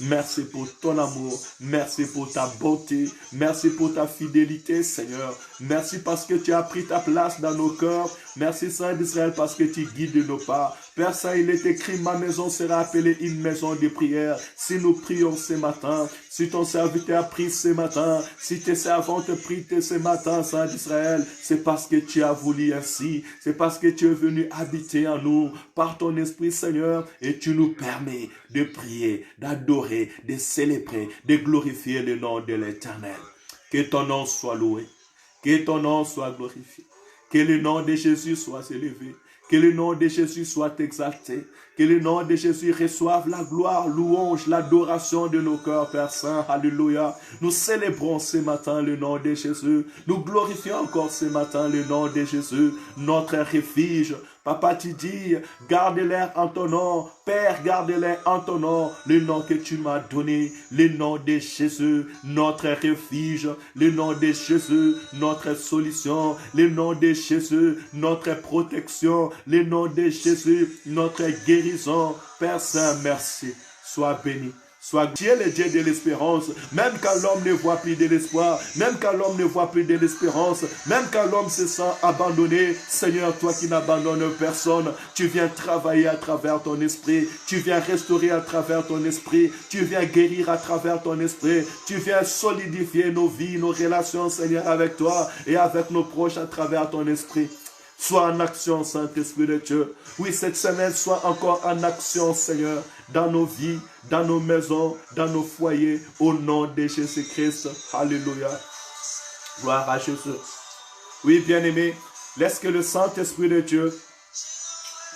Merci pour ton amour. Merci pour ta bonté. Merci pour ta fidélité, Seigneur. Merci parce que tu as pris ta place dans nos cœurs. Merci, Saint d'Israël, parce que tu guides nos pas. Père Saint, il est écrit, ma maison sera appelée une maison de prière. Si nous prions ce matin, si ton serviteur prie ce matin, si tes servantes prient ce matin, Saint d'Israël, c'est parce que tu as voulu ainsi. C'est parce que tu es venu habiter en nous par ton Esprit, Seigneur, et tu nous permets de prier, d'adorer, de célébrer, de glorifier le nom de l'Éternel. Que ton nom soit loué, que ton nom soit glorifié, que le nom de Jésus soit élevé, que le nom de Jésus soit exalté, que le nom de Jésus reçoive la gloire, louange, l'adoration de nos cœurs, Père Saint. Alléluia. Nous célébrons ce matin le nom de Jésus. Nous glorifions encore ce matin le nom de Jésus, notre refuge. Papa, tu dis, garde-les en ton nom. Père, garde-les en ton nom. Le nom que tu m'as donné, le nom de Jésus, notre refuge. Le nom de Jésus, notre solution. Le nom de Jésus, notre protection. Le nom de Jésus, notre guérison. Père Saint, merci. Sois béni. Sois Dieu le Dieu de l'espérance, même quand l'homme ne voit plus de l'espoir, même quand l'homme ne voit plus de l'espérance, même quand l'homme se sent abandonné. Seigneur, toi qui n'abandonnes personne, tu viens travailler à travers ton esprit, tu viens restaurer à travers ton esprit, tu viens guérir à travers ton esprit, tu viens solidifier nos vies, nos relations, Seigneur, avec toi et avec nos proches à travers ton esprit. Sois en action, Saint-Esprit de Dieu. Oui, cette semaine, sois encore en action, Seigneur, dans nos vies, dans nos maisons, dans nos foyers, au nom de Jésus-Christ. Alléluia. Gloire à Jésus. Oui, bien-aimé, laisse que le Saint-Esprit de Dieu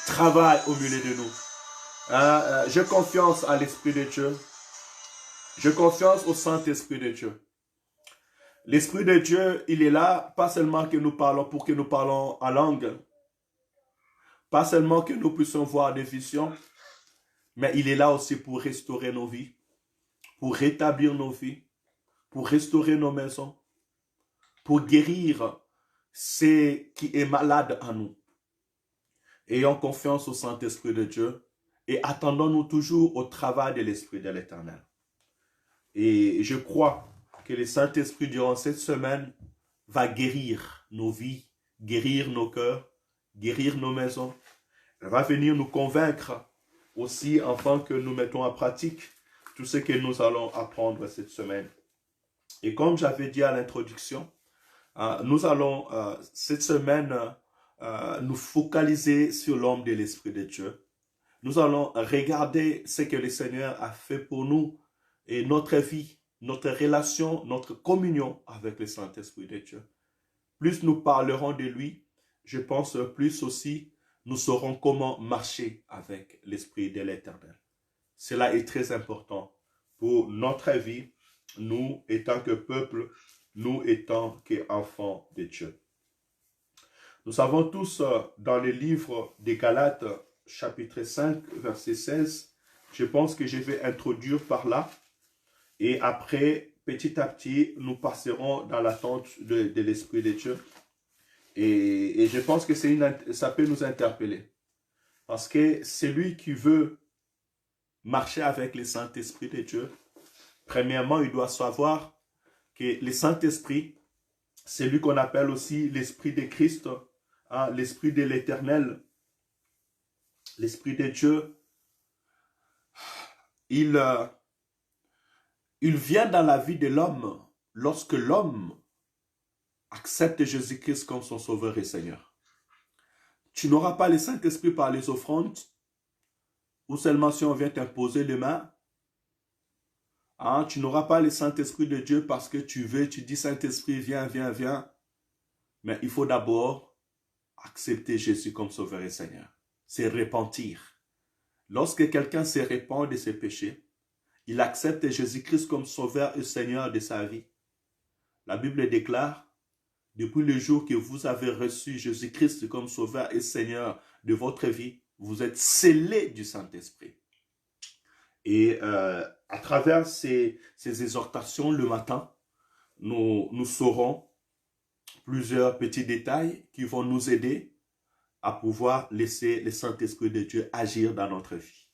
travaille au milieu de nous. J'ai confiance à l'Esprit de Dieu. J'ai confiance au Saint-Esprit de Dieu. L'Esprit de Dieu, il est là, pas seulement que nous parlons pour que nous parlons en langue, pas seulement que nous puissions voir des visions, mais il est là aussi pour restaurer nos vies, pour rétablir nos vies, pour restaurer nos maisons, pour guérir ce qui est malade en nous. Ayons confiance au Saint-Esprit de Dieu et attendons-nous toujours au travail de l'Esprit de l'Éternel. Et je crois que le Saint-Esprit, durant cette semaine, va guérir nos vies, guérir nos cœurs, guérir nos maisons. Elle va venir nous convaincre aussi afin que nous mettons en pratique tout ce que nous allons apprendre cette semaine. Et comme j'avais dit à l'introduction, nous allons cette semaine nous focaliser sur l'homme de l'Esprit de Dieu. Nous allons regarder ce que le Seigneur a fait pour nous et notre vie, notre relation, notre communion avec le Saint-Esprit de Dieu. Plus nous parlerons de lui, je pense plus aussi nous saurons comment marcher avec l'Esprit de l'Éternel. Cela est très important pour notre vie, nous étant que peuple, nous étant qu'enfants de Dieu. Nous savons tous dans le livre des Galates, chapitre 5, verset 16, je pense que je vais introduire par là. Et après, petit à petit, nous passerons dans l'attente de l'Esprit de Dieu. Et je pense que ça peut nous interpeller. Parce que celui qui veut marcher avec le Saint-Esprit de Dieu, premièrement, il doit savoir que le Saint-Esprit, c'est lui qu'on appelle aussi l'Esprit de Christ, l'Esprit de l'Éternel, l'Esprit de Dieu. Il vient dans la vie de l'homme lorsque l'homme accepte Jésus-Christ comme son Sauveur et Seigneur. Tu n'auras pas le Saint-Esprit par les offrandes ou seulement si on vient t'imposer les mains. Tu n'auras pas le Saint-Esprit de Dieu parce que tu dis Saint-Esprit, viens, viens, viens. Mais il faut d'abord accepter Jésus comme Sauveur et Seigneur. C'est repentir. Lorsque quelqu'un se repent de ses péchés, il accepte Jésus-Christ comme Sauveur et Seigneur de sa vie. La Bible déclare, depuis le jour que vous avez reçu Jésus-Christ comme Sauveur et Seigneur de votre vie, vous êtes scellés du Saint-Esprit. Et à travers ces exhortations le matin, nous saurons plusieurs petits détails qui vont nous aider à pouvoir laisser le Saint-Esprit de Dieu agir dans notre vie.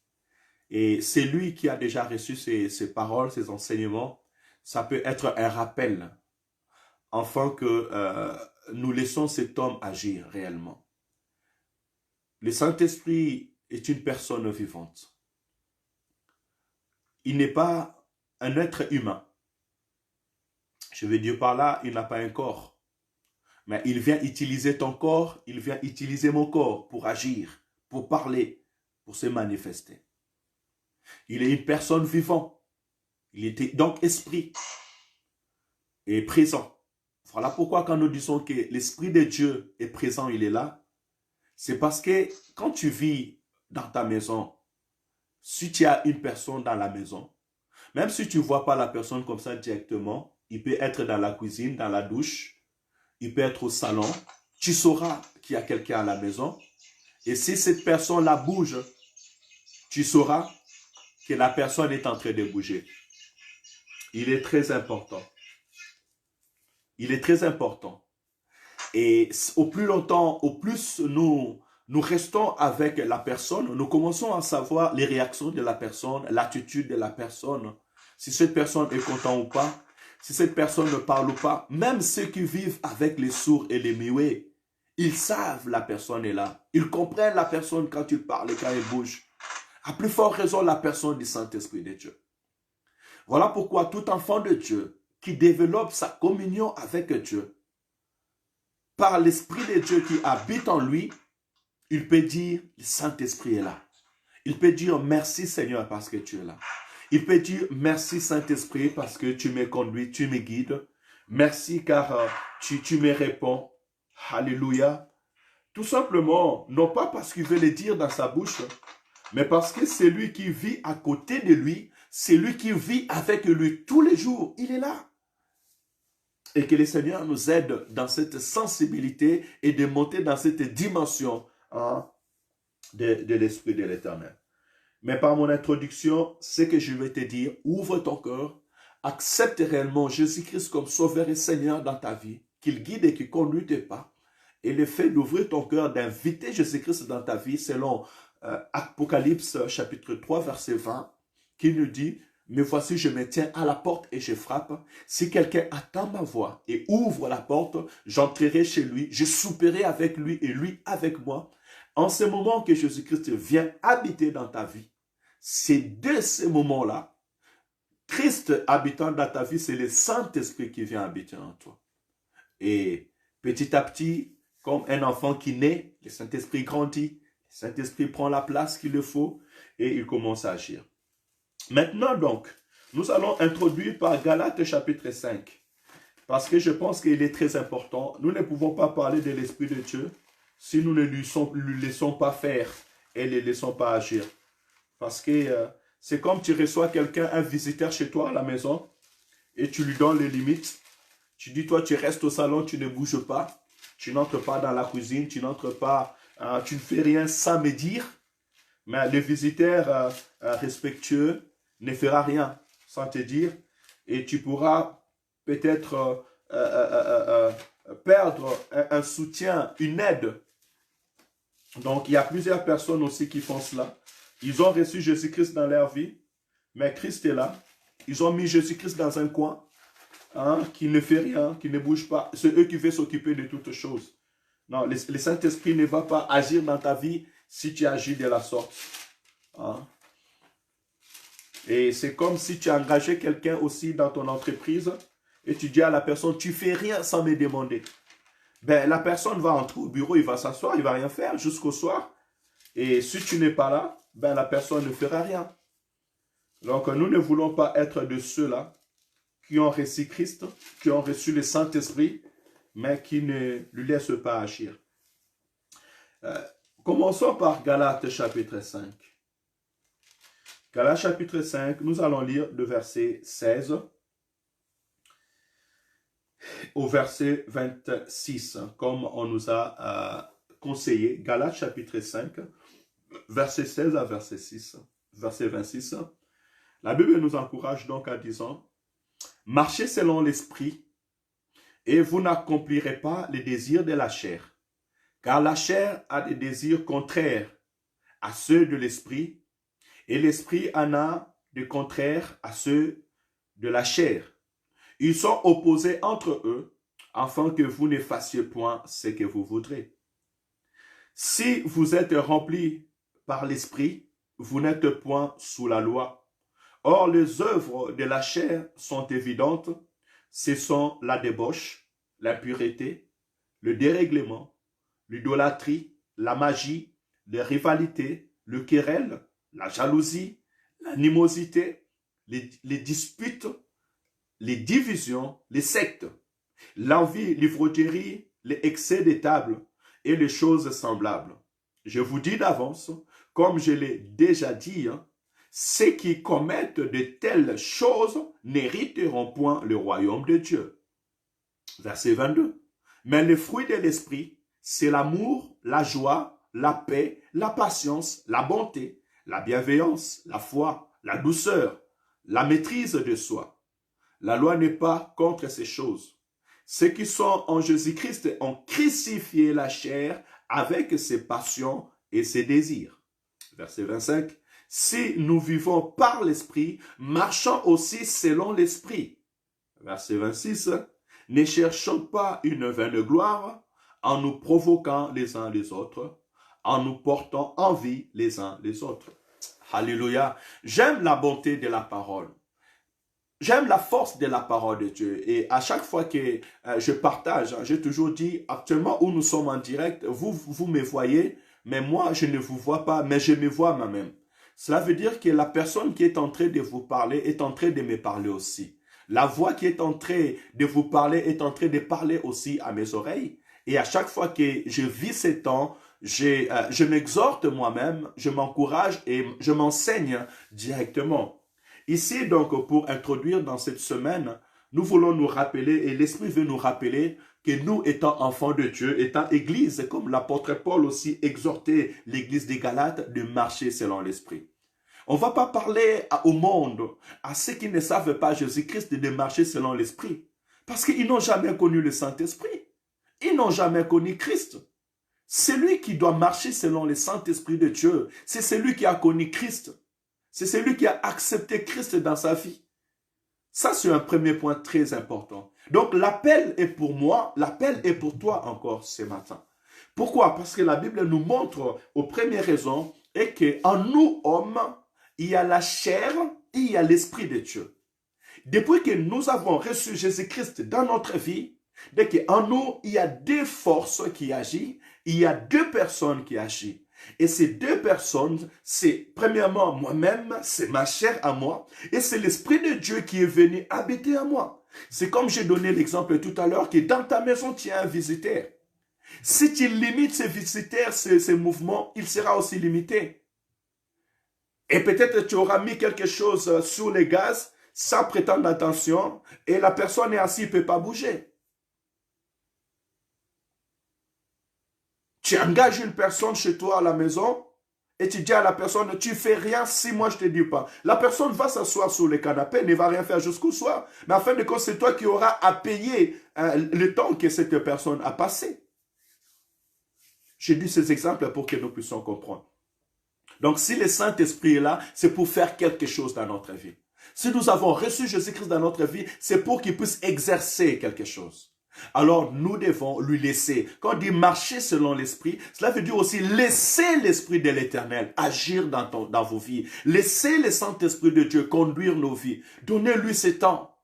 Et c'est lui qui a déjà reçu ces paroles, ces enseignements. Ça peut être un rappel afin que nous laissons cet homme agir réellement. Le Saint-Esprit est une personne vivante. Il n'est pas un être humain. Je veux dire par là, il n'a pas un corps. Mais il vient utiliser ton corps, il vient utiliser mon corps pour agir, pour parler, pour se manifester. Il est une personne vivante. Il était donc esprit et présent. Voilà pourquoi quand nous disons que l'Esprit de Dieu est présent, il est là. C'est parce que quand tu vis dans ta maison, si tu as une personne dans la maison, même si tu ne vois pas la personne comme ça directement, il peut être dans la cuisine, dans la douche, il peut être au salon, tu sauras qu'il y a quelqu'un à la maison. Et si cette personne-là bouge, tu sauras que la personne est en train de bouger. Il est très important. Il est très important. Et au plus longtemps, au plus nous restons avec la personne, nous commençons à savoir les réactions de la personne, l'attitude de la personne, si cette personne est contente ou pas, si cette personne ne parle ou pas. Même ceux qui vivent avec les sourds et les muets, ils savent la personne est là. Ils comprennent la personne quand il parle et quand il bouge. À plus forte raison, la personne du Saint-Esprit de Dieu. Voilà pourquoi tout enfant de Dieu qui développe sa communion avec Dieu, par l'Esprit de Dieu qui habite en lui, il peut dire, le Saint-Esprit est là. Il peut dire, merci Seigneur parce que tu es là. Il peut dire, merci Saint-Esprit parce que tu me conduis, tu me guides. Merci car tu me réponds. Alléluia. Tout simplement, non pas parce qu'il veut le dire dans sa bouche, mais parce que c'est lui qui vit à côté de lui, c'est lui qui vit avec lui tous les jours. Il est là. Et que le Seigneur nous aide dans cette sensibilité et de monter dans cette dimension de l'Esprit de l'Éternel. Mais par mon introduction, ce que je vais te dire, ouvre ton cœur, accepte réellement Jésus-Christ comme Sauveur et Seigneur dans ta vie, qu'il guide et qu'il conduit tes pas. Et le fait d'ouvrir ton cœur, d'inviter Jésus-Christ dans ta vie, selon Apocalypse chapitre 3, verset 20, qui nous dit, mais voici, je me tiens à la porte et je frappe. Si quelqu'un attend ma voix et ouvre la porte, j'entrerai chez lui, je souperai avec lui et lui avec moi. En ce moment que Jésus-Christ vient habiter dans ta vie, c'est de ces moments-là, Christ habitant dans ta vie, c'est le Saint-Esprit qui vient habiter en toi. Et petit à petit, comme un enfant qui naît, le Saint-Esprit grandit, le Saint-Esprit prend la place qu'il le faut et il commence à agir. Maintenant donc, nous allons introduire par Galates chapitre 5. Parce que je pense qu'il est très important. Nous ne pouvons pas parler de l'Esprit de Dieu si nous ne lui laissons pas faire et ne le laissons pas agir. Parce que c'est comme tu reçois quelqu'un, un visiteur chez toi à la maison, et tu lui donnes les limites. Tu dis, toi, tu restes au salon, tu ne bouges pas. Tu n'entres pas dans la cuisine, tu n'entres pas, tu ne fais rien sans me dire. Mais le visiteur respectueux ne fera rien sans te dire. Et tu pourras peut-être perdre un soutien, une aide. Donc, il y a plusieurs personnes aussi qui font cela. Ils ont reçu Jésus-Christ dans leur vie, mais Christ est là. Ils ont mis Jésus-Christ dans un coin, qui ne fait rien, qui ne bouge pas. C'est eux qui veulent s'occuper de toutes choses. Non, le Saint-Esprit ne va pas agir dans ta vie si tu agis de la sorte. Et c'est comme si tu engageais quelqu'un aussi dans ton entreprise et tu dis à la personne, tu fais rien sans me demander. Ben, la personne va entrer au bureau, il va s'asseoir, il ne va rien faire jusqu'au soir. Et si tu n'es pas là, ben, la personne ne fera rien. Donc, nous ne voulons pas être de ceux-là qui ont reçu Christ, qui ont reçu le Saint-Esprit, mais qui ne lui laissent pas agir. Commençons par Galates chapitre 5. Galates chapitre 5, nous allons lire le verset 16 au verset 26, comme on nous a conseillé. Galates chapitre 5, verset 16 à verset 6, verset 26. La Bible nous encourage donc en disant, « Marchez selon l'esprit, et vous n'accomplirez pas les désirs de la chair, car la chair a des désirs contraires à ceux de l'esprit, Et l'esprit en a de contraire à ceux de la chair. Ils sont opposés entre eux, afin que vous ne fassiez point ce que vous voudrez. Si vous êtes remplis par l'esprit, vous n'êtes point sous la loi. Or, les œuvres de la chair sont évidentes. Ce sont la débauche, l'impureté, le dérèglement, l'idolâtrie, la magie, les rivalités, le querelle, la jalousie, l'animosité, les disputes, les divisions, les sectes, l'envie, l'ivrognerie, les excès des tables et les choses semblables. Je vous dis d'avance, comme je l'ai déjà dit, ceux qui commettent de telles choses n'hériteront point le royaume de Dieu. Verset 22. Mais le fruit de l'esprit, c'est l'amour, la joie, la paix, la patience, la bonté, la bienveillance, la foi, la douceur, la maîtrise de soi. La loi n'est pas contre ces choses. Ceux qui sont en Jésus-Christ ont crucifié la chair avec ses passions et ses désirs. Verset 25. Si nous vivons par l'esprit, marchons aussi selon l'esprit. Verset 26. Ne cherchons pas une vaine gloire en nous provoquant les uns les autres, en nous portant envie les uns les autres. Alléluia. J'aime la bonté de la parole. J'aime la force de la parole de Dieu. Et à chaque fois que je partage, j'ai toujours dit, actuellement où nous sommes en direct, vous me voyez, mais moi, je ne vous vois pas, mais je me vois moi-même. Cela veut dire que la personne qui est en train de vous parler est en train de me parler aussi. La voix qui est en train de vous parler est en train de parler aussi à mes oreilles. Et à chaque fois que je vis ces temps, je m'exhorte moi-même, je m'encourage et je m'enseigne directement. Ici, donc, pour introduire dans cette semaine, nous voulons nous rappeler, et l'Esprit veut nous rappeler, que nous, étant enfants de Dieu, étant Église, comme l'apôtre Paul aussi exhortait l'Église des Galates, de marcher selon l'Esprit. On ne va pas parler au monde, à ceux qui ne savent pas Jésus-Christ, de marcher selon l'Esprit, parce qu'ils n'ont jamais connu le Saint-Esprit. Ils n'ont jamais connu Christ. Celui qui doit marcher selon le Saint-Esprit de Dieu, c'est celui qui a connu Christ. C'est celui qui a accepté Christ dans sa vie. Ça, c'est un premier point très important. Donc, l'appel est pour moi, l'appel est pour toi encore ce matin. Pourquoi? Parce que la Bible nous montre, aux premières raisons, est qu'en nous, hommes, il y a la chair et il y a l'Esprit de Dieu. Depuis que nous avons reçu Jésus-Christ dans notre vie, dès qu'en nous, il y a deux forces qui agissent, il y a deux personnes qui agissent. Et ces deux personnes, c'est premièrement moi-même, c'est ma chair à moi, et c'est l'Esprit de Dieu qui est venu habiter à moi. C'est comme j'ai donné l'exemple tout à l'heure que dans ta maison, tu as un visiteur. Si tu limites ces visiteurs, ces mouvements, il sera aussi limité. Et peut-être tu auras mis quelque chose sur les gaz sans prétendre attention, et la personne est assise, ne peut pas bouger. Tu engages une personne chez toi à la maison et tu dis à la personne, tu fais rien si moi je ne te dis pas. La personne va s'asseoir sur le canapé, ne va rien faire jusqu'au soir. Mais en fin de compte, c'est toi qui auras à payer le temps que cette personne a passé. J'ai dit ces exemples pour que nous puissions comprendre. Donc si le Saint-Esprit est là, c'est pour faire quelque chose dans notre vie. Si nous avons reçu Jésus-Christ dans notre vie, c'est pour qu'il puisse exercer quelque chose. Alors, nous devons lui laisser. Quand on dit marcher selon l'Esprit, cela veut dire aussi laisser l'Esprit de l'Éternel agir dans vos vies. Laissez le Saint-Esprit de Dieu conduire nos vies. Donnez-lui ce temps.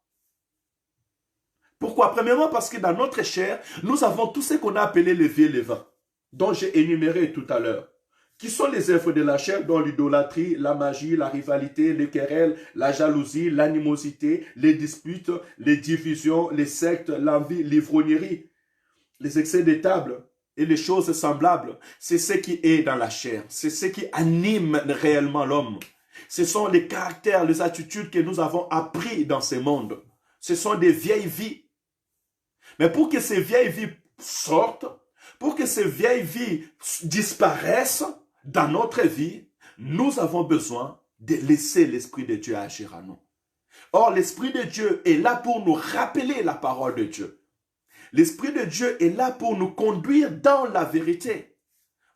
Pourquoi? Premièrement, parce que dans notre chair, nous avons tout ce qu'on a appelé les vieux levains, dont j'ai énuméré tout à l'heure. Qui sont les œuvres de la chair, dont l'idolâtrie, la magie, la rivalité, les querelles, la jalousie, l'animosité, les disputes, les divisions, les sectes, l'envie, l'ivrognerie, les excès de table et les choses semblables. C'est ce qui est dans la chair. C'est ce qui anime réellement l'homme. Ce sont les caractères, les attitudes que nous avons appris dans ce monde. Ce sont des vieilles vies. Mais pour que ces vieilles vies sortent, pour que ces vieilles vies disparaissent, dans notre vie, nous avons besoin de laisser l'Esprit de Dieu agir à nous. Or, l'Esprit de Dieu est là pour nous rappeler la parole de Dieu. L'Esprit de Dieu est là pour nous conduire dans la vérité.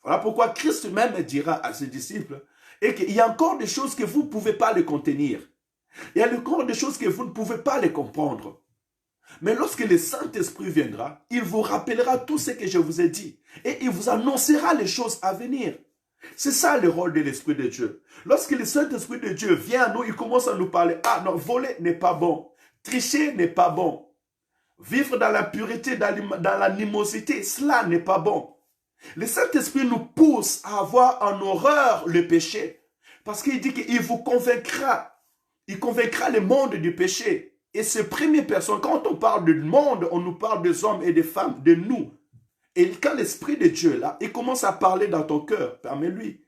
Voilà pourquoi Christ même dira à ses disciples, Et qu'il y a encore des choses que vous ne pouvez pas les contenir. Il y a encore des choses que vous ne pouvez pas les comprendre. Mais lorsque le Saint-Esprit viendra, il vous rappellera tout ce que je vous ai dit. Et il vous annoncera les choses à venir. C'est ça le rôle de l'Esprit de Dieu. Lorsque le Saint-Esprit de Dieu vient à nous, il commence à nous parler. Ah non, voler n'est pas bon. Tricher n'est pas bon. Vivre dans la pureté, dans l'animosité, cela n'est pas bon. Le Saint-Esprit nous pousse à avoir en horreur le péché. Parce qu'il dit qu'il vous convaincra. Il convaincra le monde du péché. Et ces premières personnes, quand on parle du monde, on nous parle des hommes et des femmes, de nous. Et quand l'Esprit de Dieu est là, il commence à parler dans ton cœur, permets-lui.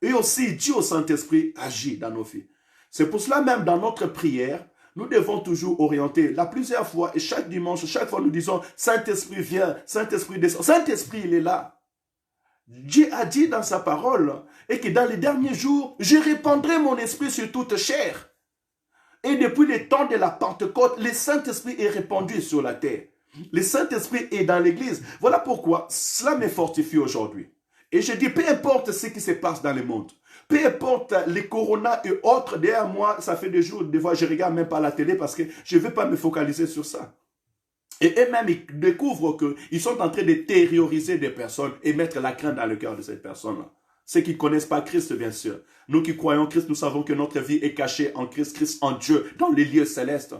Et aussi, Dieu au Saint-Esprit agit dans nos vies. C'est pour cela même dans notre prière, nous devons toujours orienter. Là, plusieurs fois, et chaque dimanche, chaque fois nous disons, Saint-Esprit vient, Saint-Esprit descend. Saint-Esprit, il est là. Dieu a dit dans sa parole, et que dans les derniers jours, je répandrai mon esprit sur toute chair. Et depuis le temps de la Pentecôte, le Saint-Esprit est répandu sur la terre. Le Saint-Esprit est dans l'église. Voilà pourquoi cela me fortifie aujourd'hui. Et je dis, peu importe ce qui se passe dans le monde, peu importe les coronas et autres, derrière moi, ça fait des jours, des fois, je ne regarde même pas la télé parce que je ne veux pas me focaliser sur ça. Et eux-mêmes, ils découvrent qu'ils sont en train de terroriser des personnes et mettre la crainte dans le cœur de cette personne-là. Ceux qui ne connaissent pas Christ, bien sûr. Nous qui croyons en Christ, nous savons que notre vie est cachée en Christ, Christ en Dieu, dans les lieux célestes.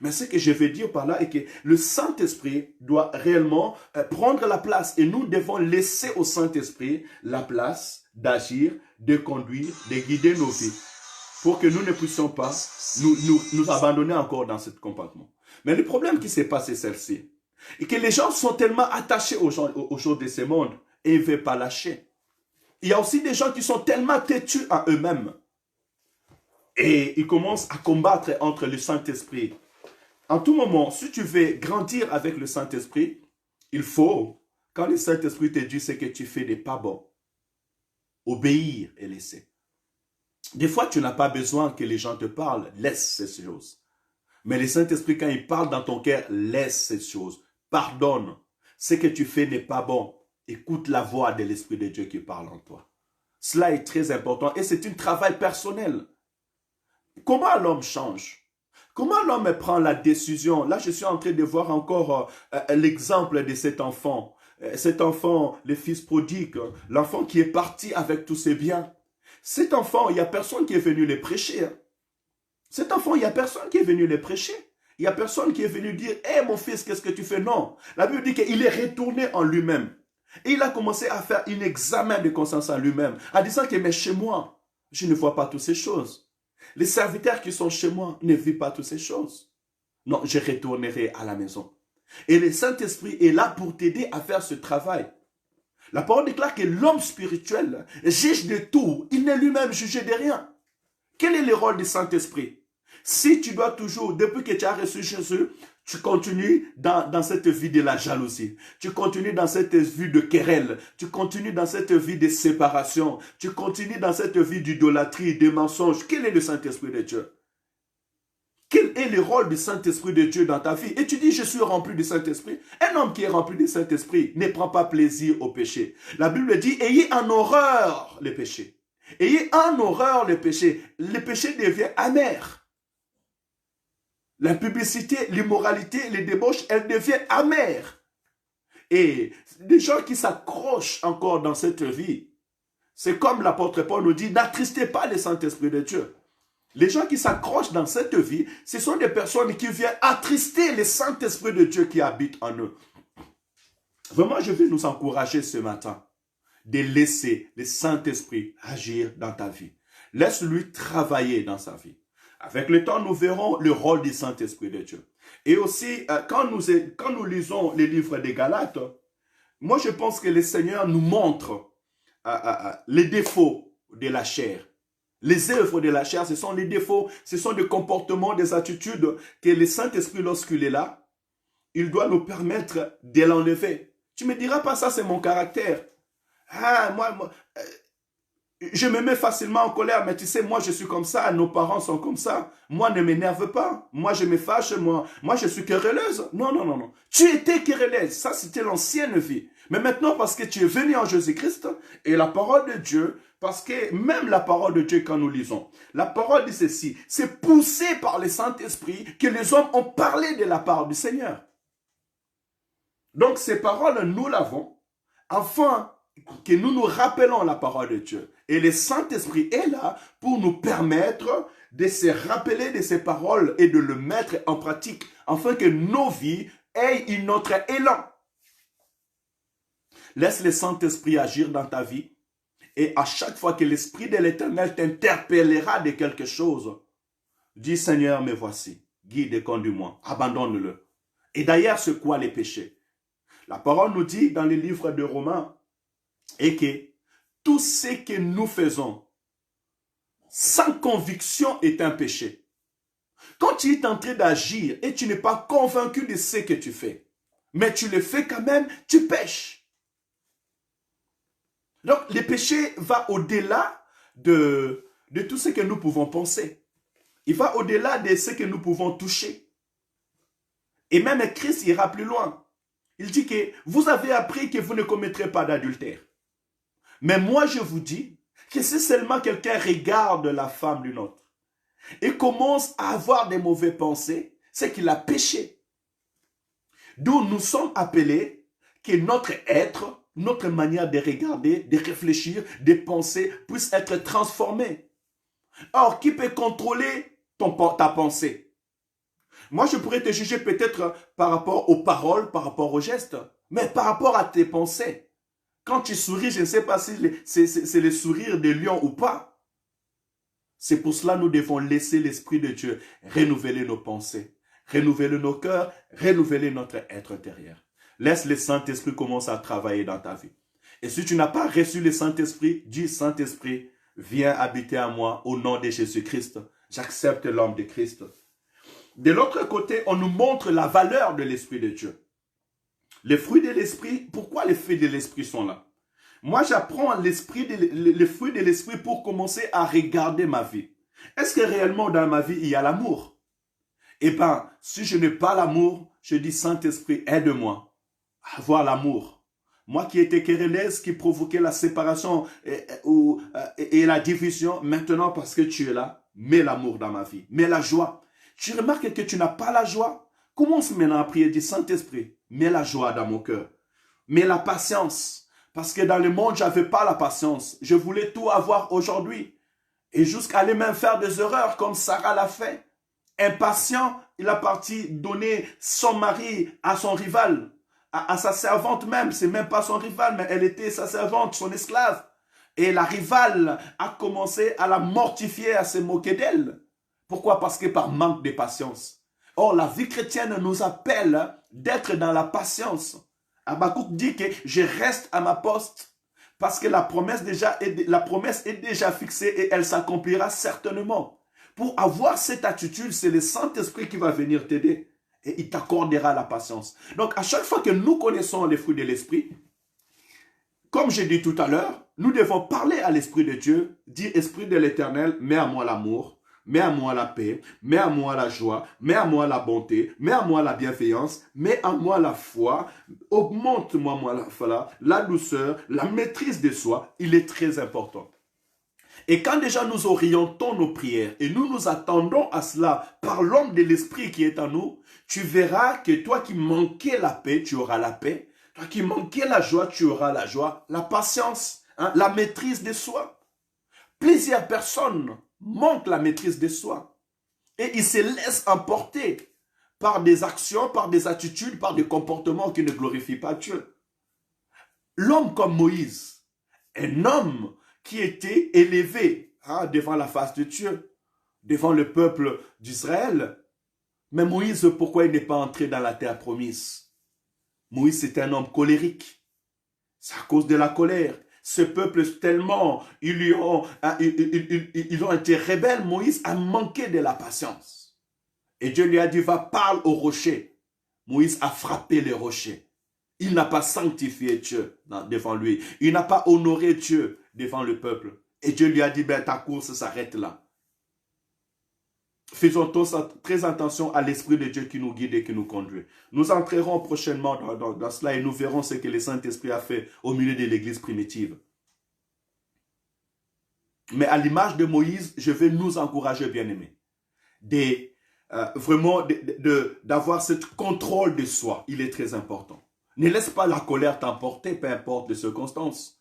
Mais ce que je veux dire par là est que le Saint-Esprit doit réellement prendre la place. Et nous devons laisser au Saint-Esprit la place d'agir, de conduire, de guider nos vies. Pour que nous ne puissions pas nous abandonner encore dans ce compartiment. Mais le problème qui s'est passé, c'est celle-ci. Et que les gens sont tellement attachés aux choses de ce monde et ils ne veulent pas lâcher. Il y a aussi des gens qui sont tellement têtus à eux-mêmes. Et ils commencent à combattre entre le Saint-Esprit. En tout moment, si tu veux grandir avec le Saint-Esprit, il faut, quand le Saint-Esprit te dit ce que tu fais n'est pas bon, obéir et laisser. Des fois, tu n'as pas besoin que les gens te parlent. Laisse ces choses. Mais le Saint-Esprit, quand il parle dans ton cœur, laisse ces choses. Pardonne. Ce que tu fais n'est pas bon. Écoute la voix de l'Esprit de Dieu qui parle en toi. Cela est très important et c'est un travail personnel. Comment l'homme change? Comment l'homme prend la décision? Là, je suis en train de voir encore l'exemple de cet enfant. Cet enfant, le fils prodigue, l'enfant qui est parti avec tous ses biens. Cet enfant, il n'y a personne qui est venu le prêcher. Cet enfant, il n'y a personne qui est venu le prêcher. Il n'y a personne qui est venu dire, « Hé, mon fils, qu'est-ce que tu fais? » Non. La Bible dit qu'il est retourné en lui-même. Et il a commencé à faire un examen de conscience en lui-même, en disant que, mais chez moi, je ne vois pas toutes ces choses. Les serviteurs qui sont chez moi ne vivent pas toutes ces choses. Non, je retournerai à la maison. Et le Saint-Esprit est là pour t'aider à faire ce travail. La parole déclare que l'homme spirituel juge de tout. Il n'est lui-même jugé de rien. Quel est le rôle du Saint-Esprit? Si tu dois toujours, depuis que tu as reçu Jésus, tu continues dans cette vie de la jalousie. Tu continues dans cette vie de querelle. Tu continues dans cette vie de séparation. Tu continues dans cette vie d'idolâtrie, de mensonges. Quel est le Saint-Esprit de Dieu? Quel est le rôle du Saint-Esprit de Dieu dans ta vie? Et tu dis, je suis rempli du Saint-Esprit. Un homme qui est rempli du Saint-Esprit ne prend pas plaisir au péché. La Bible dit, ayez en horreur le péché. Ayez en horreur le péché. Le péché devient amer. La publicité, l'immoralité, les débauches, elles deviennent amères. Et des gens qui s'accrochent encore dans cette vie, c'est comme l'apôtre Paul nous dit, n'attristez pas le Saint-Esprit de Dieu. Les gens qui s'accrochent dans cette vie, ce sont des personnes qui viennent attrister le Saint-Esprit de Dieu qui habite en eux. Vraiment, je veux nous encourager ce matin de laisser le Saint-Esprit agir dans ta vie. Laisse-lui travailler dans sa vie. Avec le temps, nous verrons le rôle du Saint-Esprit de Dieu. Et aussi, quand nous lisons les livres des Galates, moi je pense que le Seigneur nous montre les défauts de la chair. Les œuvres de la chair, ce sont les défauts, ce sont des comportements, des attitudes que le Saint-Esprit, lorsqu'il est là, il doit nous permettre de l'enlever. Tu me diras pas ça, c'est mon caractère. Ah, je me mets facilement en colère, mais tu sais, moi je suis comme ça, nos parents sont comme ça. Moi, ne m'énerve pas. Moi, je me fâche, moi je suis querelleuse. Non, non, non, non. Tu étais querelleuse, ça c'était l'ancienne vie. Mais maintenant, parce que tu es venu en Jésus-Christ, et la parole de Dieu, Parce que même la parole de Dieu, quand nous lisons, la parole dit ceci, c'est poussé par le Saint-Esprit que les hommes ont parlé de la part du Seigneur. Donc ces paroles, nous l'avons, afin que nous nous rappelons la parole de Dieu. Et le Saint-Esprit est là pour nous permettre de se rappeler de ces paroles et de le mettre en pratique, afin que nos vies aient une autre élan. Laisse le Saint-Esprit agir dans ta vie. Et à chaque fois que l'Esprit de l'Éternel t'interpellera de quelque chose, dis Seigneur, me voici, guide et conduis-moi, abandonne-le. Et d'ailleurs, c'est quoi les péchés? La parole nous dit dans le livre de Romains, et que tout ce que nous faisons sans conviction est un péché. Quand tu es en train d'agir et tu n'es pas convaincu de ce que tu fais, mais tu le fais quand même, tu pêches. Donc, le péché va au-delà de tout ce que nous pouvons penser. Il va au-delà de ce que nous pouvons toucher. Et même Christ ira plus loin. Il dit que vous avez appris que vous ne commettrez pas d'adultère. Mais moi, je vous dis que si seulement quelqu'un regarde la femme d'une autre et commence à avoir des mauvaises pensées, c'est qu'il a péché. D'où nous sommes appelés que notre être, notre manière de regarder, de réfléchir, de penser puisse être transformée. Or, qui peut contrôler ta pensée? Moi, je pourrais te juger peut-être par rapport aux paroles, par rapport aux gestes, mais par rapport à tes pensées. Quand tu souris, je ne sais pas si c'est le sourire de lion ou pas. C'est pour cela que nous devons laisser l'Esprit de Dieu renouveler nos pensées, renouveler nos cœurs, renouveler notre être intérieur. Laisse le Saint-Esprit commencer à travailler dans ta vie. Et si tu n'as pas reçu le Saint-Esprit, dis Saint-Esprit, viens habiter à moi au nom de Jésus-Christ. J'accepte l'homme de Christ. De l'autre côté, on nous montre la valeur de l'Esprit de Dieu. Les fruits de l'Esprit, pourquoi les fruits de l'Esprit sont là? Moi, j'apprends les fruits de l'Esprit pour commencer à regarder ma vie. Est-ce que réellement dans ma vie, il y a l'amour? Eh bien, si je n'ai pas l'amour, je dis Saint-Esprit, aide-moi à avoir l'amour. Moi qui étais querelleuse, qui provoquait la séparation et la division, maintenant parce que tu es là, mets l'amour dans ma vie, mets la joie. Tu remarques que tu n'as pas la joie? Commence maintenant à prier, dis Saint-Esprit, mets la joie dans mon cœur, mets la patience. Parce que dans le monde, je n'avais pas la patience. Je voulais tout avoir aujourd'hui. Et jusqu'à aller même faire des erreurs comme Sarah l'a fait. Impatient, il a parti donner son mari à son rival, à sa servante même. C'est même pas son rival, mais elle était sa servante, son esclave. Et la rivale a commencé à la mortifier, à se moquer d'elle. Pourquoi? Parce que par manque de patience. Or, la vie chrétienne nous appelle d'être dans la patience. Habakkuk dit que je reste à ma poste parce que la promesse est déjà fixée et elle s'accomplira certainement. Pour avoir cette attitude, c'est le Saint-Esprit qui va venir t'aider et il t'accordera la patience. Donc, à chaque fois que nous connaissons les fruits de l'Esprit, comme j'ai dit tout à l'heure, nous devons parler à l'Esprit de Dieu, dire Esprit de l'Éternel, mets à moi l'amour, mets à moi la paix, mets à moi la joie, mets à moi la bonté, mets à moi la bienveillance, mets à moi la foi, augmente-moi la douceur, la maîtrise de soi. Il est très important. Et quand déjà nous orientons nos prières et nous nous attendons à cela par l'homme de l'Esprit qui est en nous, tu verras que toi qui manquais la paix, tu auras la paix. Toi qui manquais la joie, tu auras la joie, la patience, la maîtrise de soi. Plusieurs personnes manquent la maîtrise de soi. Et ils se laissent emporter par des actions, par des attitudes, par des comportements qui ne glorifient pas Dieu. L'homme comme Moïse, un homme qui était élevé devant la face de Dieu, devant le peuple d'Israël. Mais Moïse, pourquoi il n'est pas entré dans la terre promise? Moïse, c'est un homme colérique. C'est à cause de la colère. Ce peuple, tellement, ils ont été rebelles. Moïse a manqué de la patience. Et Dieu lui a dit, va, parle au rocher. Moïse a frappé les rochers. Il n'a pas sanctifié Dieu devant lui. Il n'a pas honoré Dieu devant le peuple. Et Dieu lui a dit, ben, ta course s'arrête là. Faisons tous très attention à l'Esprit de Dieu qui nous guide et qui nous conduit. Nous entrerons prochainement dans cela et nous verrons ce que le Saint-Esprit a fait au milieu de l'Église primitive. Mais à l'image de Moïse, je vais nous encourager, bien-aimés, vraiment d'avoir ce contrôle de soi. Il est très important. Ne laisse pas la colère t'emporter, peu importe les circonstances.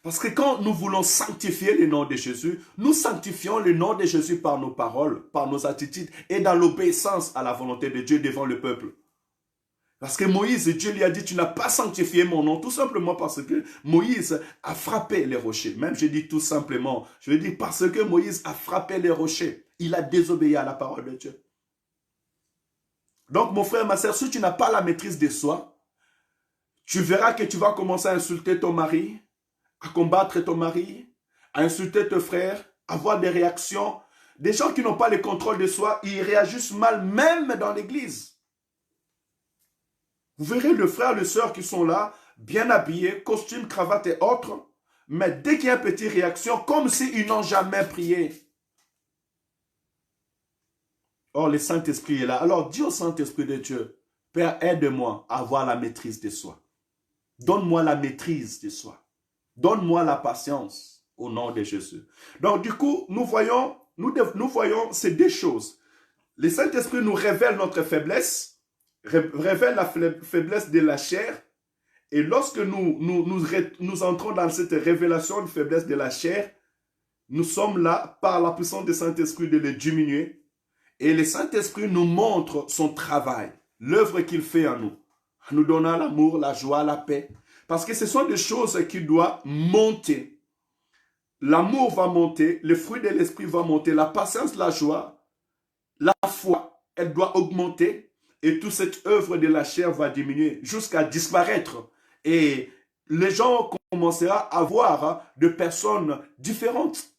Parce que quand nous voulons sanctifier le nom de Jésus, nous sanctifions le nom de Jésus par nos paroles, par nos attitudes et dans l'obéissance à la volonté de Dieu devant le peuple. Parce que Moïse, Dieu lui a dit, tu n'as pas sanctifié mon nom, tout simplement parce que Moïse a frappé les rochers. Même je dis tout simplement, je veux dire parce que Moïse a frappé les rochers. Il a désobéi à la parole de Dieu. Donc mon frère, ma soeur, si tu n'as pas la maîtrise de soi, tu verras que tu vas commencer à insulter ton mari, à combattre ton mari, à insulter tes frères, à avoir des réactions. Des gens qui n'ont pas le contrôle de soi, ils réagissent mal même dans l'église. Vous verrez le frère, le sœur qui sont là, bien habillés, costume, cravate et autres, mais dès qu'il y a une petite réaction, comme s'ils n'ont jamais prié. Or, le Saint-Esprit est là. Alors, dis au Saint-Esprit de Dieu, Père, aide-moi à avoir la maîtrise de soi. Donne-moi la maîtrise de soi. Donne-moi la patience au nom de Jésus. Donc, du coup, nous voyons ces deux choses. Le Saint-Esprit nous révèle notre faiblesse, révèle la faiblesse de la chair. Et lorsque nous entrons dans cette révélation de faiblesse de la chair, nous sommes là, par la puissance du Saint-Esprit, de le diminuer. Et le Saint-Esprit nous montre son travail, l'œuvre qu'il fait en nous donnant l'amour, la joie, la paix. Parce que ce sont des choses qui doivent monter. L'amour va monter, le fruit de l'esprit va monter, la patience, la joie, la foi, elle doit augmenter. Et toute cette œuvre de la chair va diminuer jusqu'à disparaître. Et les gens commenceront à voir de personnes différentes.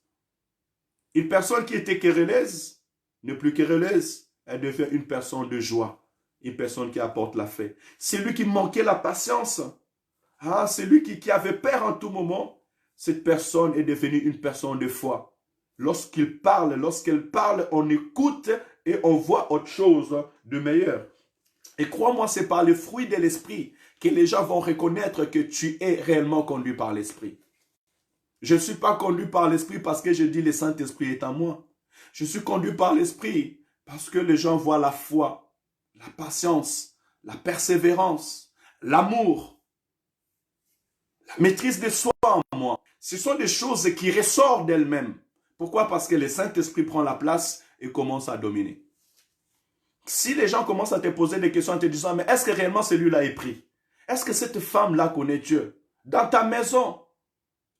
Une personne qui était querelleuse n'est plus querelleuse. Elle devient une personne de joie. Une personne qui apporte la paix. Celui qui manquait la patience, celui qui avait peur en tout moment, cette personne est devenue une personne de foi. Lorsqu'elle parle, on écoute et on voit autre chose de meilleur. Et crois-moi, c'est par le fruit de l'esprit que les gens vont reconnaître que tu es réellement conduit par l'esprit. Je ne suis pas conduit par l'esprit parce que je dis le Saint-Esprit est en moi. Je suis conduit par l'esprit parce que les gens voient la foi, la patience, la persévérance, l'amour, la maîtrise de soi en moi. Ce sont des choses qui ressortent d'elles-mêmes. Pourquoi? Parce que le Saint-Esprit prend la place et commence à dominer. Si les gens commencent à te poser des questions en te disant, mais est-ce que réellement celui-là est pris? Est-ce que cette femme-là connaît Dieu? Dans ta maison,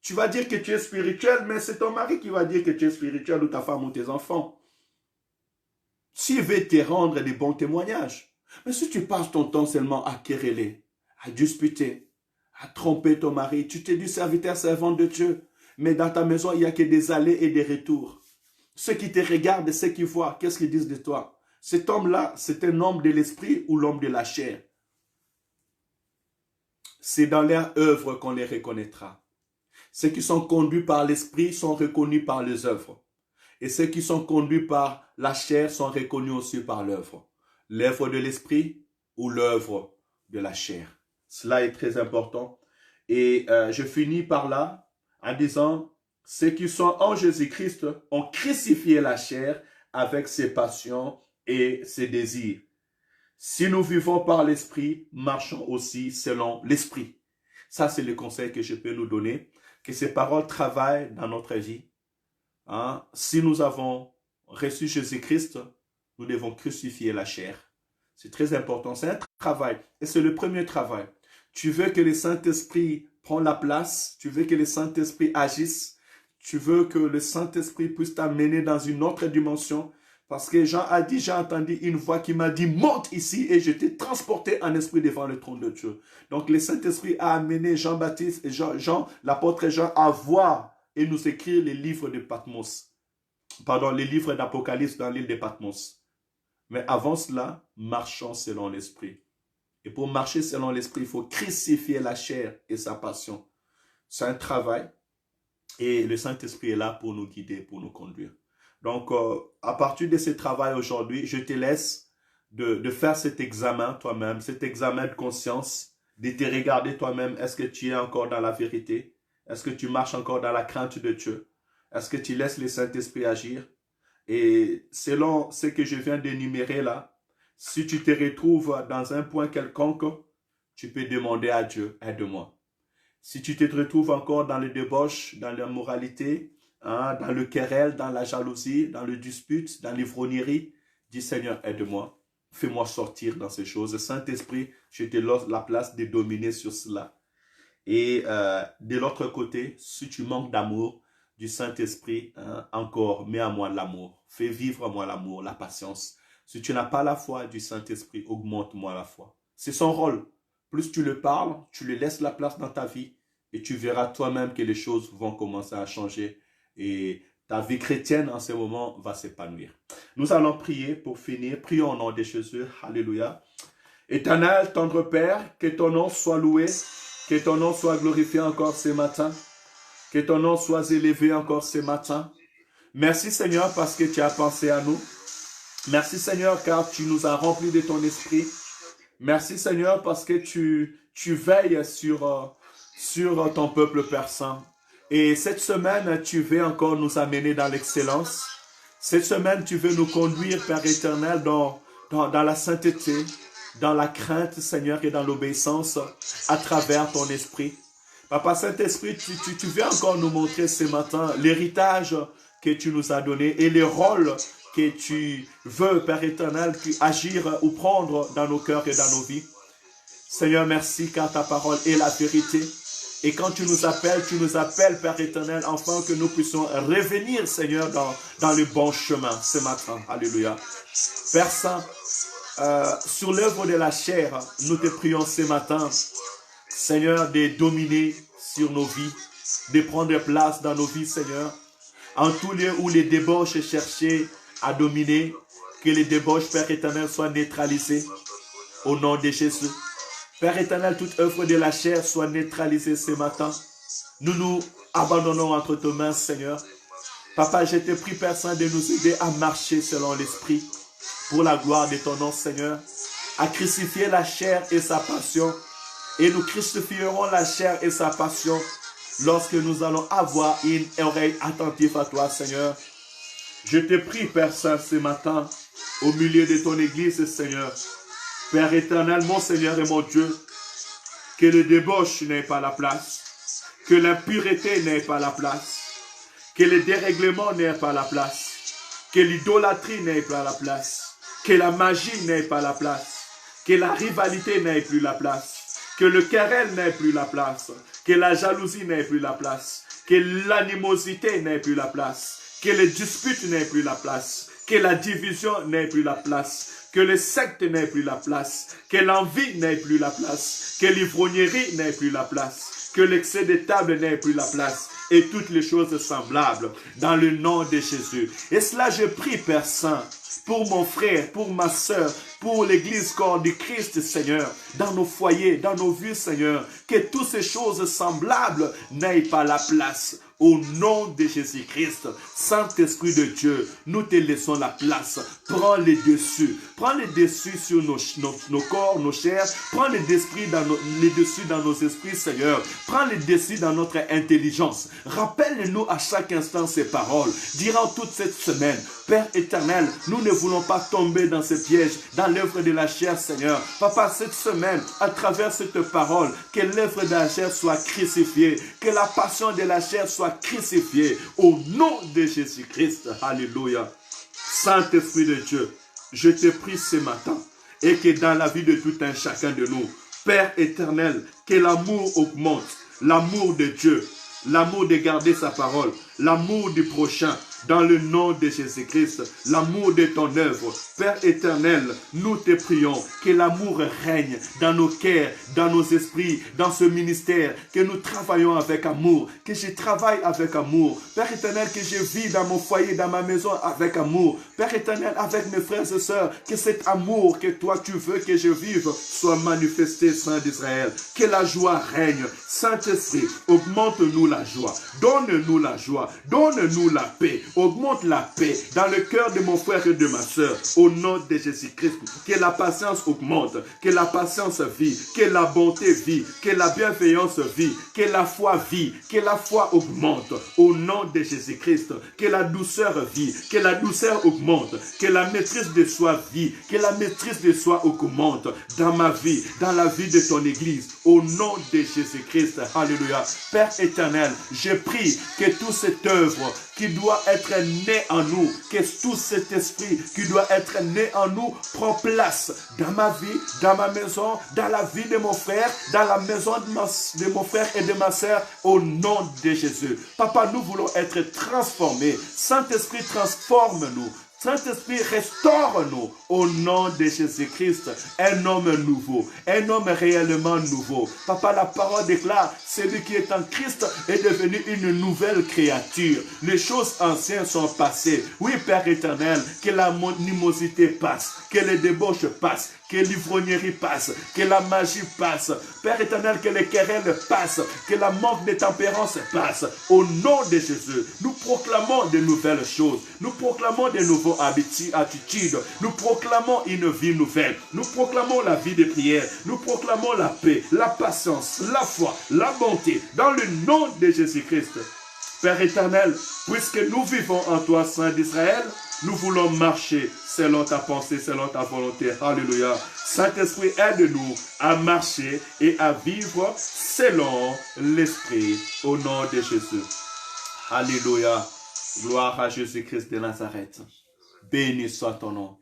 tu vas dire que tu es spirituel, mais c'est ton mari qui va dire que tu es spirituel, ou ta femme ou tes enfants. S'il veut te rendre des bons témoignages. Mais si tu passes ton temps seulement à quereller, à disputer, à tromper ton mari, tu te dis serviteur, servant de Dieu, mais dans ta maison, il n'y a que des allées et des retours. Ceux qui te regardent, ceux qui voient, qu'est-ce qu'ils disent de toi? Cet homme-là, c'est un homme de l'esprit ou l'homme de la chair. C'est dans leur œuvre qu'on les reconnaîtra. Ceux qui sont conduits par l'esprit sont reconnus par les œuvres. Et ceux qui sont conduits par la chair sont reconnus aussi par l'œuvre. L'œuvre de l'esprit ou l'œuvre de la chair. Cela est très important. Et je finis par là en disant, ceux qui sont en Jésus-Christ ont crucifié la chair avec ses passions et ses désirs. Si nous vivons par l'esprit, marchons aussi selon l'esprit. Ça, c'est le conseil que je peux nous donner, que ces paroles travaillent dans notre vie. Si nous avons reçu Jésus-Christ, nous devons crucifier la chair. C'est très important, c'est un travail et c'est le premier travail. Tu veux que le Saint-Esprit prenne la place, tu veux que le Saint-Esprit agisse, tu veux que le Saint-Esprit puisse t'amener dans une autre dimension. Parce que Jean a dit, j'ai entendu une voix qui m'a dit, monte ici et je t'ai transporté en esprit devant le trône de Dieu. Donc le Saint-Esprit a amené Jean-Baptiste et l'apôtre Jean à voir et nous écrire les livres de Patmos. Pardon, les livres d'Apocalypse dans l'île de Patmos. Mais avant cela, marchons selon l'esprit. Et pour marcher selon l'esprit, il faut crucifier la chair et sa passion. C'est un travail et le Saint-Esprit est là pour nous guider, pour nous conduire. Donc, à partir de ce travail aujourd'hui, je te laisse de faire cet examen toi-même, cet examen de conscience, de te regarder toi-même. Est-ce que tu es encore dans la vérité? Est-ce que tu marches encore dans la crainte de Dieu? Est-ce que tu laisses le Saint-Esprit agir? Et selon ce que je viens d'énumérer là, si tu te retrouves dans un point quelconque, tu peux demander à Dieu, aide-moi. Si tu te retrouves encore dans le débauche, dans l'immoralité, hein, dans le querelle, dans la jalousie, dans le dispute, dans l'ivrognerie, dis Seigneur, aide-moi. Fais-moi sortir dans ces choses. Saint-Esprit, je te laisse la place de dominer sur cela. Et de l'autre côté, si tu manques d'amour du Saint-Esprit, hein, encore, mets à moi l'amour. Fais vivre à moi l'amour, la patience. Si tu n'as pas la foi du Saint-Esprit, augmente-moi la foi. C'est son rôle. Plus tu le parles, tu lui laisses la place dans ta vie et tu verras toi-même que les choses vont commencer à changer et ta vie chrétienne en ce moment va s'épanouir. Nous allons prier pour finir. Prions au nom de Jésus. Alléluia. Éternel, tendre Père, que ton nom soit loué, que ton nom soit glorifié encore ce matin, que ton nom soit élevé encore ce matin. Merci Seigneur parce que tu as pensé à nous. Merci Seigneur car tu nous as remplis de ton esprit. Merci Seigneur parce que tu veilles sur ton peuple Père Saint. Et cette semaine, tu veux encore nous amener dans l'excellence. Cette semaine, tu veux nous conduire, Père éternel, dans la sainteté, dans la crainte, Seigneur, et dans l'obéissance à travers ton esprit. Papa Saint-Esprit, tu veux encore nous montrer ce matin l'héritage que tu nous as donné et les rôles que tu veux, Père éternel, agir ou prendre dans nos cœurs et dans nos vies. Seigneur, merci car ta parole est la vérité. Et quand tu nous appelles, Père éternel, afin que nous puissions revenir, Seigneur, dans le bon chemin ce matin. Alléluia. Père Saint, sur l'œuvre de la chair, nous te prions ce matin, Seigneur, de dominer sur nos vies, de prendre place dans nos vies, Seigneur. En tous lieux où les débauches cherchaient à dominer, que les débauches, Père éternel, soient neutralisées au nom de Jésus. Père éternel, toute œuvre de la chair soit neutralisée ce matin. Nous nous abandonnons entre tes mains, Seigneur. Papa, je te prie, Père Saint, de nous aider à marcher selon l'Esprit, pour la gloire de ton nom, Seigneur, à crucifier la chair et sa passion. Et nous crucifierons la chair et sa passion lorsque nous allons avoir une oreille attentive à toi, Seigneur. Je te prie, Père Saint, ce matin, au milieu de ton Église, Seigneur, Père éternel, mon Seigneur et mon Dieu, que le débauche n'ait pas la place, que l'impureté n'ait pas la place, que le dérèglement n'ait pas la place, que l'idolâtrie n'ait pas la place, que la magie n'ait pas la place, que la rivalité n'ait plus la place, que le querelle n'ait plus la place, que la jalousie n'ait plus la place, que l'animosité n'ait plus la place, que les disputes n'aient plus la place, que la division n'ait plus la place, que le secte n'ait plus la place, que l'envie n'ait plus la place, que l'ivrognerie n'ait plus la place, que l'excès de table n'ait plus la place, et toutes les choses semblables, dans le nom de Jésus. Et cela, je prie, Père Saint, pour mon frère, pour ma soeur, pour l'église corps du Christ, Seigneur, dans nos foyers, dans nos vies, Seigneur, que toutes ces choses semblables n'aient pas la place. Au nom de Jésus-Christ, Saint-Esprit de Dieu, nous te laissons la place. Prends les dessus. Prends les dessus sur nos corps, nos chairs. Prends les dessus dans nos esprits, Seigneur. Prends les dessus dans notre intelligence. Rappelle-nous à chaque instant ces paroles. Durant toute cette semaine, Père éternel, nous ne voulons pas tomber dans ce piège, dans l'œuvre de la chair, Seigneur. Papa, cette semaine, à travers cette parole, que l'œuvre de la chair soit crucifiée, que la passion de la chair soit crucifiée, au nom de Jésus-Christ. Alléluia. Saint-Esprit de Dieu, je te prie ce matin, et que dans la vie de tout un chacun de nous, Père éternel, que l'amour augmente, l'amour de Dieu, l'amour de garder sa parole, l'amour du prochain, dans le nom de Jésus-Christ, l'amour de ton œuvre. Père éternel, nous te prions que l'amour règne dans nos cœurs, dans nos esprits, dans ce ministère, que nous travaillons avec amour, que je travaille avec amour. Père éternel, que je vis dans mon foyer, dans ma maison avec amour. Père éternel, avec mes frères et sœurs, que cet amour que toi tu veux que je vive soit manifesté, Saint d'Israël. Que la joie règne. Saint-Esprit, augmente-nous la joie. Donne-nous la joie. Donne-nous la paix. Augmente la paix dans le cœur de mon frère et de ma soeur. Au nom de Jésus-Christ. Que la patience augmente. Que la patience vit. Que la bonté vit. Que la bienveillance vit. Que la foi vit. Que la foi augmente. Au nom de Jésus-Christ. Que la douceur vit. Que la douceur augmente. Que la maîtrise de soi vit. Que la maîtrise de soi augmente dans ma vie, dans la vie de ton église. Au nom de Jésus-Christ. Alléluia. Père éternel, je prie que toute cette œuvre qui doit être née en nous, que tout cet esprit qui doit être né en nous prend place dans ma vie, dans ma maison, dans la vie de mon frère, dans la maison de mon frère et de ma sœur, au nom de Jésus. Papa, nous voulons être transformés. Saint-Esprit, transforme-nous. Saint-Esprit, restaure-nous au nom de Jésus-Christ, un homme nouveau, un homme réellement nouveau. Papa, la parole déclare, celui qui est en Christ est devenu une nouvelle créature. Les choses anciennes sont passées. Oui, Père éternel, que la animosité passe, que les débauches passent, que l'ivrognerie passe, que la magie passe. Père éternel, que les querelles passent, que la manque de tempérance passe. Au nom de Jésus, nous proclamons de nouvelles choses. Nous proclamons de nouveaux attitudes. Nous proclamons une vie nouvelle. Nous proclamons la vie de prière. Nous proclamons la paix, la patience, la foi, la bonté. Dans le nom de Jésus-Christ. Père éternel, puisque nous vivons en toi, Saint d'Israël, nous voulons marcher selon ta pensée, selon ta volonté. Alléluia. Saint-Esprit, aide-nous à marcher et à vivre selon l'Esprit. Au nom de Jésus. Alléluia. Gloire à Jésus-Christ de Nazareth. Béni soit ton nom.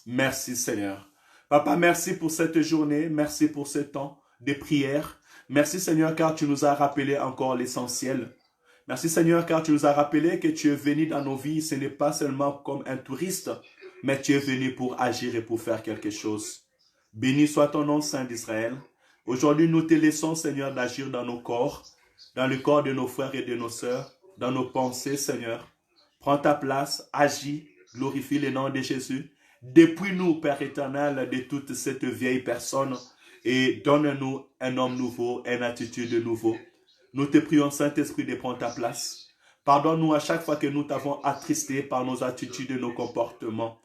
Merci Seigneur. Papa, merci pour cette journée. Merci pour ce temps de prière. Merci Seigneur car tu nous as rappelé encore l'essentiel. Merci Seigneur car tu nous as rappelé que tu es venu dans nos vies. Ce n'est pas seulement comme un touriste, mais tu es venu pour agir et pour faire quelque chose. Béni soit ton nom, Saint d'Israël. Aujourd'hui, nous te laissons, Seigneur, d'agir dans nos corps, dans le corps de nos frères et de nos sœurs, dans nos pensées, Seigneur. Prends ta place, agis, glorifie le nom de Jésus. Dépouille-nous, Père éternel, de toute cette vieille personne et donne-nous un homme nouveau, une attitude nouveau. Nous te prions, Saint-Esprit, de prendre ta place. Pardonne-nous à chaque fois que nous t'avons attristé par nos attitudes et nos comportements.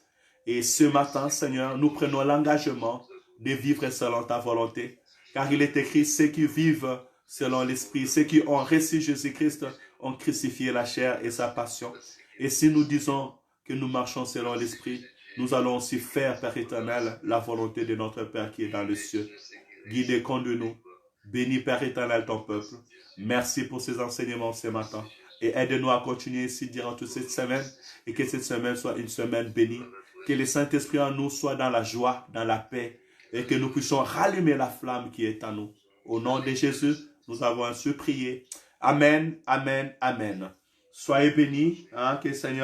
Et ce matin, Seigneur, nous prenons l'engagement de vivre selon ta volonté. Car il est écrit, ceux qui vivent selon l'Esprit, ceux qui ont reçu Jésus-Christ, ont crucifié la chair et sa passion. Et si nous disons que nous marchons selon l'Esprit, nous allons aussi faire, Père éternel, la volonté de notre Père qui est dans les cieux. Guidez, conduis-nous. Bénis, Père éternel, ton peuple. Merci pour ces enseignements ce matin. Et aide-nous à continuer ici durant toute cette semaine. Et que cette semaine soit une semaine bénie. Que le Saint-Esprit en nous soit dans la joie, dans la paix. Et que nous puissions rallumer la flamme qui est en nous. Au nom de Jésus, nous avons ainsi prié. Amen, amen, amen. Soyez bénis. Que le Seigneur